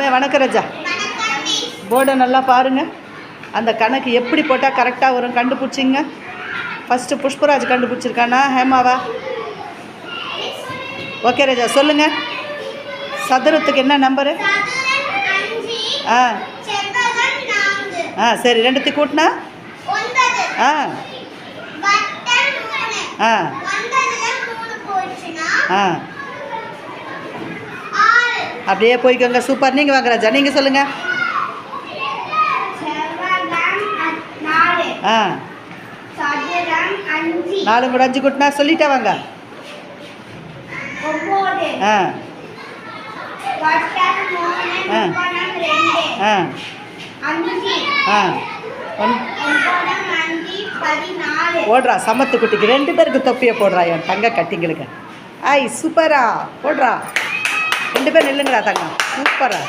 வாங்க. வணக்கம் ராஜா. போர்டை நல்லா பாருங்கள். அந்த கணக்கு எப்படி போட்டால் கரெக்டாக வரும் கண்டுபிடிச்சிங்க. ஃபஸ்ட்டு புஷ்பராஜ் கண்டுபிடிச்சிருக்கானா ஹேமாவா? ஓகே ராஜா, சொல்லுங்கள். சதுரத்துக்கு என்ன நம்பரு? ஆ ஆ சரி, ரெண்டுத்துக்கு கூட்டினா? ஆ ஆ ஆ அப்படியே போய்க்கோங்க. சூப்பர். நீங்கள் வாங்க ராஜா, நீங்கள் சொல்லுங்கள். ஆ 4 கூட 5 கூட்டினா சொல்லிட்டே வாங்க. ஆ ஆ ஆ போடுறா. சமத்து குட்டிக்கு 2 பேருக்கு தொப்பியை போடுறா. என் தங்க கட்டிங்களுக்கு. ஐ சூப்பரா போடுறா. 2 பேர் நில்லுங்கடா தங்கம். சூப்பரா.